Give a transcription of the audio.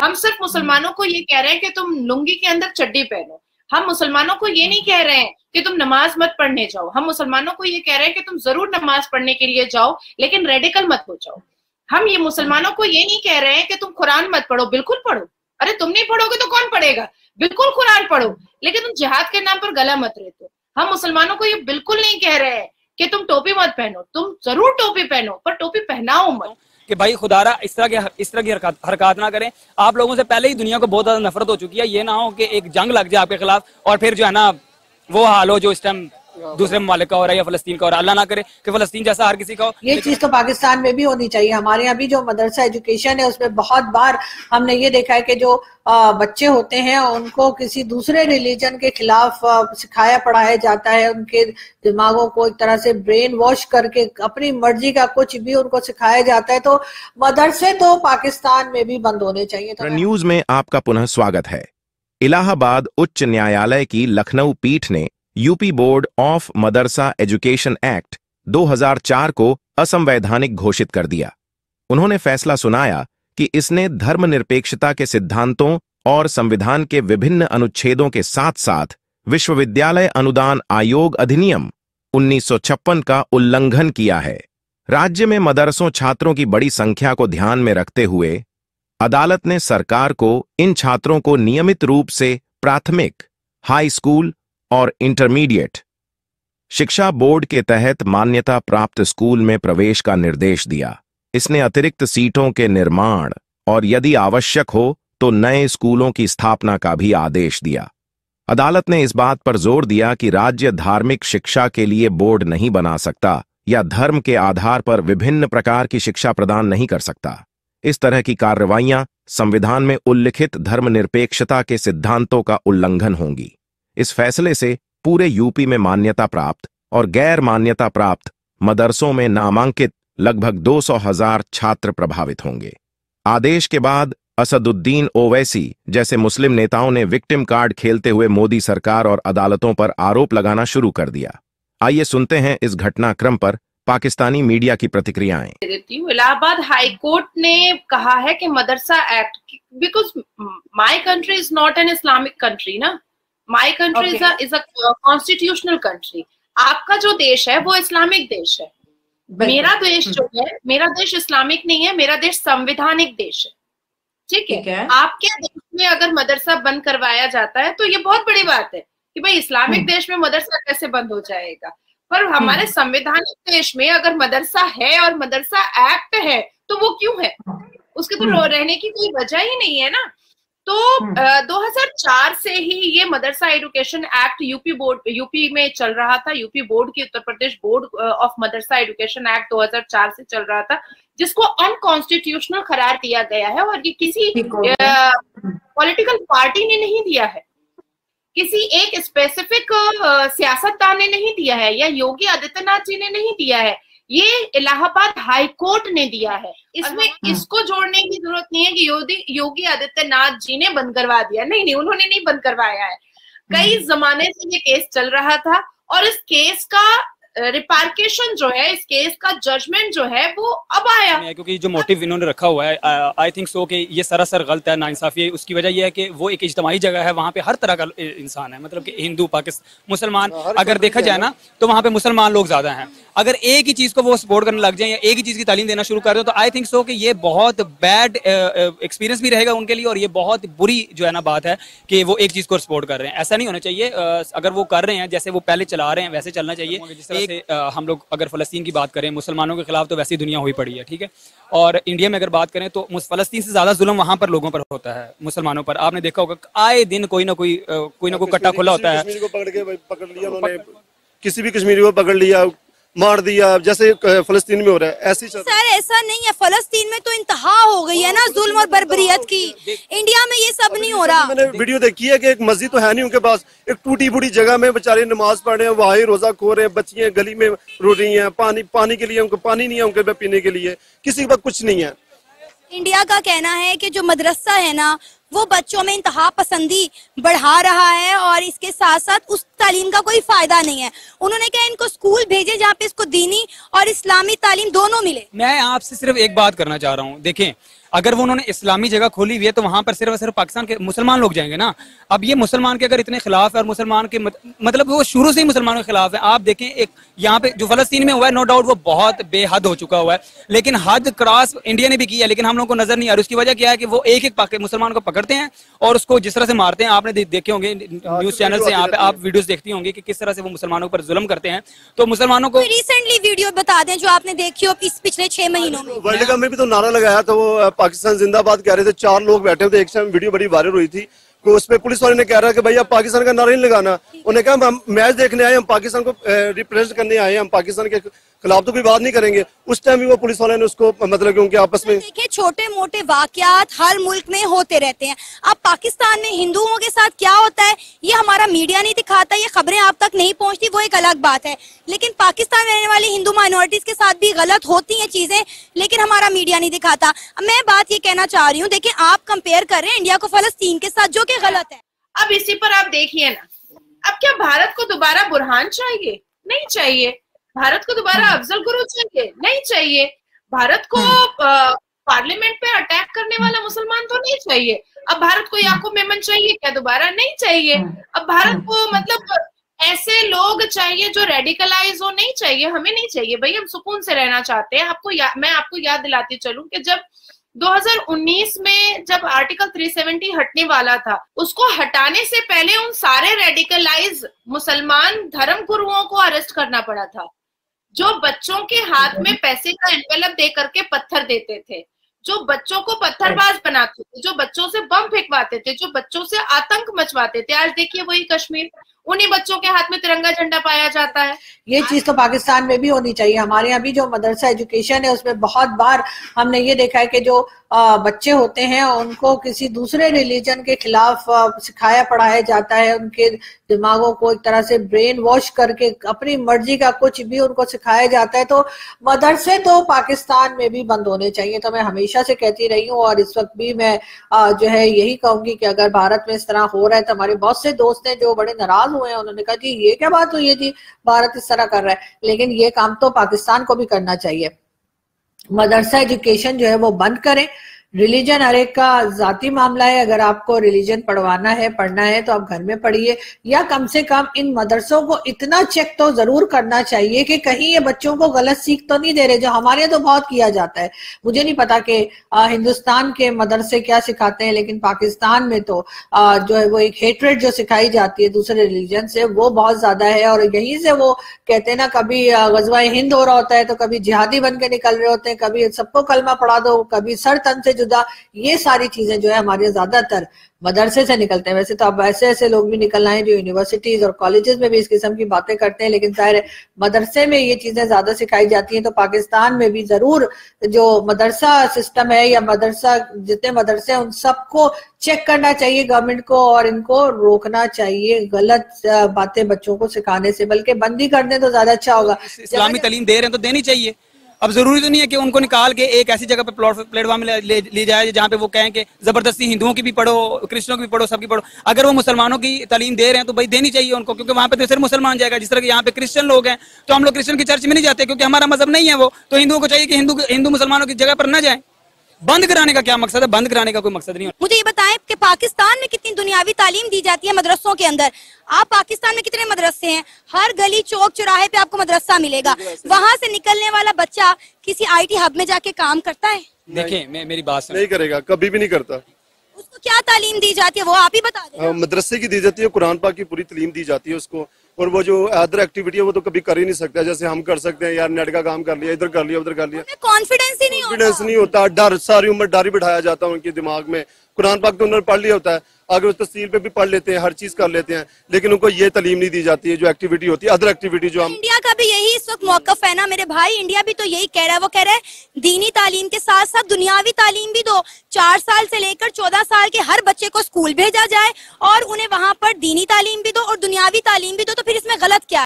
हम सिर्फ मुसलमानों को ये कह रहे हैं कि तुम लुंगी के अंदर चड्डी पहनो। हम मुसलमानों को ये नहीं कह रहे हैं कि तुम नमाज मत पढ़ने जाओ। हम मुसलमानों को ये कह रहे हैं कि तुम जरूर नमाज पढ़ने के लिए जाओ, लेकिन रेडिकल मत हो जाओ। हम ये मुसलमानों को ये नहीं कह रहे हैं कि तुम कुरान मत पढ़ो, बिल्कुल पढ़ो। अरे तुम नहीं पढ़ोगे तो कौन पढ़ेगा? बिल्कुल कुरान पढ़ो, लेकिन तुम जिहाद के नाम पर गला मत रेतो। हम मुसलमानों को ये बिल्कुल नहीं कह रहे हैं कि तुम टोपी मत पहनो। तुम जरूर टोपी पहनो, पर टोपी पहनाओ मत। कि भाई खुदारा इस तरह की हरकत ना करें। आप लोगों से पहले ही दुनिया को बहुत ज्यादा नफरत हो चुकी है। ये ना हो कि एक जंग लग जाए आपके खिलाफ और फिर जो है ना वो हाल हो जो इस टाइम दूसरे ममालिक का हो रहा है या फलस्तीन का हो रहा है। अल्लाह ना करे कि फलस्तीन जैसा हर किसी का हो। ये चीज तो पाकिस्तान में भी होनी चाहिए। हमारे यहाँ भी जो मदरसा एजुकेशन है उसमें बहुत बार हमने ये देखा है कि जो बच्चे होते हैं उनको किसी दूसरे रिलीजन के खिलाफ सिखाया पढ़ाया जाता है। उनके दिमागों को एक तरह से ब्रेन वॉश करके अपनी मर्जी का कुछ भी उनको सिखाया जाता है। तो मदरसे तो पाकिस्तान में भी बंद होने चाहिए। तो न्यूज में आपका पुनः स्वागत है। इलाहाबाद उच्च न्यायालय की लखनऊ पीठ ने UP board of madrasa education act 2004 को असंवैधानिक घोषित कर दिया। उन्होंने फैसला सुनाया कि इसने धर्मनिरपेक्षता के सिद्धांतों और संविधान के विभिन्न अनुच्छेदों के साथ साथ विश्वविद्यालय अनुदान आयोग अधिनियम 1956 का उल्लंघन किया है। राज्य में मदरसों छात्रों की बड़ी संख्या को ध्यान में रखते हुए अदालत ने सरकार को इन छात्रों को नियमित रूप से प्राथमिक, हाई स्कूल और इंटरमीडिएट शिक्षा बोर्ड के तहत मान्यता प्राप्त स्कूल में प्रवेश का निर्देश दिया। इसने अतिरिक्त सीटों के निर्माण और यदि आवश्यक हो तो नए स्कूलों की स्थापना का भी आदेश दिया। अदालत ने इस बात पर जोर दिया कि राज्य धार्मिक शिक्षा के लिए बोर्ड नहीं बना सकता या धर्म के आधार पर विभिन्न प्रकार की शिक्षा प्रदान नहीं कर सकता। इस तरह की कार्रवाइयां संविधान में उल्लिखित धर्मनिरपेक्षता के सिद्धांतों का उल्लंघन होंगी। इस फैसले से पूरे यूपी में मान्यता प्राप्त और गैर मान्यता प्राप्त मदरसों में नामांकित लगभग 200,000 छात्र प्रभावित होंगे। आदेश के बाद असदुद्दीन ओवैसी जैसे मुस्लिम नेताओं ने विक्टिम कार्ड खेलते हुए मोदी सरकार और अदालतों पर आरोप लगाना शुरू कर दिया। आइए सुनते हैं इस घटनाक्रम पर पाकिस्तानी मीडिया की प्रतिक्रियाएं। इलाहाबाद हाई कोर्ट ने कहा है कि madrasa act, because my country is not an Islamic country ना, my country is a constitutional country. आपका जो देश है वो इस्लामिक देश है। मेरा देश जो है, मेरा देश इस्लामिक नहीं है, मेरा देश संवैधानिक देश है। ठीक है? आपके देश में अगर मदरसा बंद करवाया जाता है तो ये बहुत बड़ी बात है कि भाई इस्लामिक देश में मदरसा कैसे बंद हो जाएगा। पर हमारे संवैधानिक देश में अगर मदरसा है और मदरसा एक्ट है तो वो क्यों है? उसके तो रहने की कोई वजह ही नहीं है ना। तो 2004 से ही ये मदरसा एजुकेशन एक्ट यूपी में चल रहा था। यूपी बोर्ड की, Uttar Pradesh board of madrasa education act 2004 से चल रहा था, जिसको अनकॉन्स्टिट्यूशनल करार दिया गया है। और ये किसी पॉलिटिकल पार्टी ने नहीं दिया है, किसी एक स्पेसिफिक सियासतदान ने नहीं दिया है, या योगी आदित्यनाथ जी ने नहीं दिया है, ये इलाहाबाद हाई कोर्ट ने दिया है। इसमें इसको जोड़ने की जरूरत नहीं है कि योगी आदित्यनाथ जी ने बंद करवा दिया। नहीं, उन्होंने नहीं बंद करवाया है। कई जमाने से ये केस चल रहा था और इस केस का रिपार्केशन जो है, इस केस का जजमेंट जो है वो अब आया, क्योंकि जो मोटिव इन्होंने रखा हुआ है आई थिंक सो कि ये सरासर गलत है, नाइंसाफी है। उसकी वजह यह है कि वो एक इज्तिमाई जगह है, वहाँ पे हर तरह का इंसान है, मतलब कि हिंदू, पाकिस्तान, मुसलमान। अगर देखा जाए ना तो वहाँ पे मुसलमान लोग ज्यादा हैं। अगर एक ही चीज को वो सपोर्ट करने लग जाए या एक ही चीज की तालीम देना शुरू कर दो तो आई थिंक सो कि ये बहुत बैड एक्सपीरियंस भी रहेगा उनके लिए, और ये बहुत बुरी जो है ना बात है कि वो एक चीज को सपोर्ट कर रहे हैं। ऐसा नहीं होना चाहिए। अगर वो कर रहे हैं जैसे वो पहले चला रहे हैं वैसे चलना चाहिए। जिस तरह से हम लोग अगर फलस्तीन की बात करें, मुसलमानों के खिलाफ तो वैसी दुनिया हुई पड़ी है, ठीक है। और इंडिया में अगर बात करें तो फलस्तीन से ज्यादा जुल्म वहां पर लोगों पर होता है, मुसलमानों पर। आपने देखा होगा आए दिन कोई ना कोई कट्टा खुला होता है। पकड़ लिया उन्होंने, किसी भी कश्मीरी को पकड़ लिया, मार दिया, जैसे फलस्तीन में हो रहा है ऐसी। सर ऐसा नहीं है, फलस्तीन में तो इंतहा हो गई है ना जुल्म और बर्बरियत की। इंडिया में ये सब नहीं हो रहा। मैंने वीडियो देखी है कि एक मस्जिद तो है नहीं उनके पास, एक टूटी फूटी जगह में बेचारे नमाज पढ़ रहे हैं, वहाँ ही रोजा खो रहे हैं, बच्चियां गली में रो रही हैं, पानी के लिए उनको पानी नहीं है, उनके पीने के लिए किसी के पास कुछ नहीं है। इंडिया का कहना है कि जो मदरसा है ना वो बच्चों में इंतहा पसंदी बढ़ा रहा है और इसके साथ साथ उस तालीम का कोई फायदा नहीं है। उन्होंने कहा इनको स्कूल भेजे जहाँ पे इसको दीनी और इस्लामी तालीम दोनों मिले। मैं आपसे सिर्फ एक बात करना चाह रहा हूँ, देखें अगर वो उन्होंने इस्लामी जगह खोली हुई है तो वहां पर सिर्फ और सिर्फ पाकिस्तान के मुसलमान लोग जाएंगे ना। अब ये मुसलमान के अगर इतने खिलाफ है और मुसलमान के मतलब वो शुरू से ही मुसलमानों के खिलाफ है। आप देखें एक यहाँ पे जो फलस्तीन में हुआ है, नो डाउट वो बहुत बेहद हो चुका हुआ है, लेकिन हद क्रॉस इंडिया ने भी किया, लेकिन हम लोग को नजर नहीं आ रही। उसकी वजह क्या है कि वो एक एक मुसलमान को पकड़ते हैं और उसको जिस तरह से मारते हैं, आपने देखे होंगे न्यूज चैनल से, यहाँ पे आप वीडियोस देखती होंगी कि किस तरह से वो मुसलमानों पर जुल्म करते हैं। तो मुसलमानों को रिसेंटली वीडियो बता दें जो आपने देखी हो इस पिछले 6 महीनों में। वर्ल्ड कप में भी तो नारा लगाया था, वो पाकिस्तान जिंदाबाद कह रहे थे, 4 लोग बैठे थे, एक टाइम वीडियो बड़ी वायरल हुई थी। तो उस पे पुलिस वाले ने कह रहा कि भाई आप पाकिस्तान का नारा नहीं लगाना। उन्होंने कहा हम मैच देखने आए, हम पाकिस्तान को रिप्रेजेंट करने आए, हम पाकिस्तान के खिलाफ तो कोई बात नहीं करेंगे। उस टाइम भी वो पुलिस वाले ने उसको मतलब कि उनके आपस में देखिए छोटे मोटे वाकयात हर मुल्क में होते रहते हैं। अब पाकिस्तान में हिंदुओं के साथ क्या होता है ये हमारा मीडिया नहीं दिखाता, ये खबरें आप तक नहीं पहुंचती, वो एक अलग बात है। लेकिन पाकिस्तान में रहने वाली हिंदू माइनॉरिटीज के साथ भी गलत होती हैं चीजें, लेकिन हमारा मीडिया नहीं दिखाता। मैं बात ये कहना चाह रही हूँ, देखिए आप कंपेयर कर रहे हैं इंडिया को फलस्तीन के साथ, जो कि गलत है। अब इसी पर आप देखिए ना, अब क्या भारत को दोबारा बुरहान चाहिए? नहीं चाहिए। भारत को दोबारा अफजल गुरु चाहिए? नहीं चाहिए। भारत को पार्लियामेंट पे अटैक करने वाला मुसलमान तो नहीं चाहिए। अब भारत को याकूब मेमन चाहिए क्या दोबारा? नहीं चाहिए। अब भारत को मतलब ऐसे लोग चाहिए जो रेडिकलाइज हो? नहीं चाहिए, हमें नहीं चाहिए भाई, हम सुकून से रहना चाहते हैं। मैं आपको याद दिलाती चलूं कि जब 2019 में जब आर्टिकल 370 हटने वाला था, उसको हटाने से पहले उन सारे रेडिकलाइज मुसलमान धर्म गुरुओं को अरेस्ट करना पड़ा था, जो बच्चों के हाथ में पैसे का एनवेलप दे करके पत्थर देते थे, जो बच्चों को पत्थरबाज बनाते थे, जो बच्चों से बम फेंकवाते थे, जो बच्चों से आतंक मचवाते थे। आज देखिए वही कश्मीर, उन्हीं बच्चों के हाथ में तिरंगा झंडा पाया जाता है। ये चीज तो पाकिस्तान में भी होनी चाहिए। हमारे यहाँ भी जो मदरसा एजुकेशन है उसमें बहुत बार हमने ये देखा है कि जो बच्चे होते हैं उनको किसी दूसरे रिलीजन के खिलाफ सिखाया पढ़ाया जाता है, उनके दिमागों को एक तरह से ब्रेन वॉश करके अपनी मर्जी का कुछ भी उनको सिखाया जाता है। तो मदरसे तो पाकिस्तान में भी बंद होने चाहिए। तो मैं हमेशा से कहती रही हूँ और इस वक्त भी मैं जो है यही कहूंगी कि अगर भारत में इस तरह हो रहा है तो हमारे बहुत से दोस्त हैं जो बड़े नाराज हुए हैं। उन्होंने कहा जी ये क्या बात हुई है जी, भारत इस तरह कर रहा है, लेकिन ये काम तो पाकिस्तान को भी करना चाहिए। मदरसा एजुकेशन जो है वो बंद करें। रिलीजन हर एक का जाती मामला है, अगर आपको रिलीजन पढ़वाना है पढ़ना है तो आप घर में पढ़िए, या कम से कम इन मदरसों को इतना चेक तो जरूर करना चाहिए कि कहीं ये बच्चों को गलत सीख तो नहीं दे रहे, जो हमारे यहाँ तो बहुत किया जाता है। मुझे नहीं पता कि हिंदुस्तान के मदरसे क्या सिखाते हैं, लेकिन पाकिस्तान में तो जो है वो एक हेट्रेड जो सिखाई जाती है दूसरे रिलीजन से वो बहुत ज्यादा है। और यहीं से वो कहते हैं ना, कभी गजवाए हिंद हो रहा होता है तो कभी जिहादी बन के निकल रहे होते हैं, कभी सबको कलमा पढ़ा दो, कभी सर तन से जुदा। ये सारी चीजें जो है हमारे ज्यादातर मदरसे से निकलते हैं। वैसे तो अब ऐसे ऐसे लोग भी निकल आए हैं जो यूनिवर्सिटीज और कॉलेजेस में भी इस किस्म की बातें करते हैं, लेकिन जाहिर है मदरसे में ये चीजें ज्यादा सिखाई जाती हैं। तो पाकिस्तान में भी जरूर जो मदरसा सिस्टम है या मदरसा जितने मदरसे हैं उन सबको चेक करना चाहिए गवर्नमेंट को, और इनको रोकना चाहिए गलत बातें बच्चों को सिखाने से, बल्कि बंदी कर दें तो ज्यादा अच्छा होगा। इस्लामी तालीम दे रहे हैं तो देनी चाहिए। अब जरूरी तो नहीं है कि उनको निकाल के एक ऐसी जगह पे प्लेटफॉर्म में ले जाए जहाँ पे वो कहें कि जबरदस्ती हिंदुओं की भी पढ़ो, क्रिश्चियनों की भी पढ़ो, सबकी पढ़ो। अगर वो मुसलमानों की तालीम दे रहे हैं तो भाई देनी चाहिए उनको, क्योंकि वहाँ पे तो सिर्फ मुसलमान जाएगा। जिस तरह के यहाँ पे क्रिश्चियन लोग हैं तो हम लोग क्रिश्चियन की चर्च में नहीं जाते क्योंकि हमारा मजहब नहीं है वो, तो हिंदुओं को चाहिए कि हिंदू मुसलमानों की जगह पर न जाए। बंद कराने का क्या मकसद है? बंद कराने का कोई मकसद नहीं है। मुझे ये बताएं कि पाकिस्तान में कितनी दुनियावी तालीम दी जाती है मदरसों के अंदर। आप पाकिस्तान में कितने मदरसे हैं? हर गली चौक चौराहे पे आपको मदरसा मिलेगा। वहाँ से निकलने वाला बच्चा किसी IT हब में जाके काम करता है? देखिए मेरी बात नहीं करेगा, कभी भी नहीं करता। उसको क्या तालीम दी जाती है वो आप ही बता दें। मदरसे की दी जाती है, कुरान पाक की पूरी तालीम दी जाती है उसको, और वो जो अदर एक्टिविटी है वो तो कभी कर ही नहीं सकता। जैसे हम कर सकते हैं, यार नेट का काम कर लिया, इधर कर लिया, उधर कर लिया, कॉन्फिडेंस ही नहीं होता। डर, सारी उम्र डर ही बिठाया जाता है उनके दिमाग में। कुरान पाक तो उन्होंने पढ़ लिया होता है, आगे उस तफसील पे भी पढ़ लेते हैं, हर चीज कर लेते हैं, लेकिन उनको ये तालीम नहीं दी जाती है जो एक्टिविटी होती है, अदर एक्टिविटी जो हम। इंडिया का भी यही इस वक्त मौकफ है ना मेरे भाई। इंडिया भी तो यही कह रहा है, वो कह रहा है दीनी तालीम के साथ साथ दुनियावी तालीम भी दो। 4 साल से लेकर 14 साल के हर बच्चे को स्कूल भेजा जाए और उन्हें वहां पर दीनी तालीम भी दो और दुनियावी तालीम भी दो, तो फिर इसमें गलत क्या है?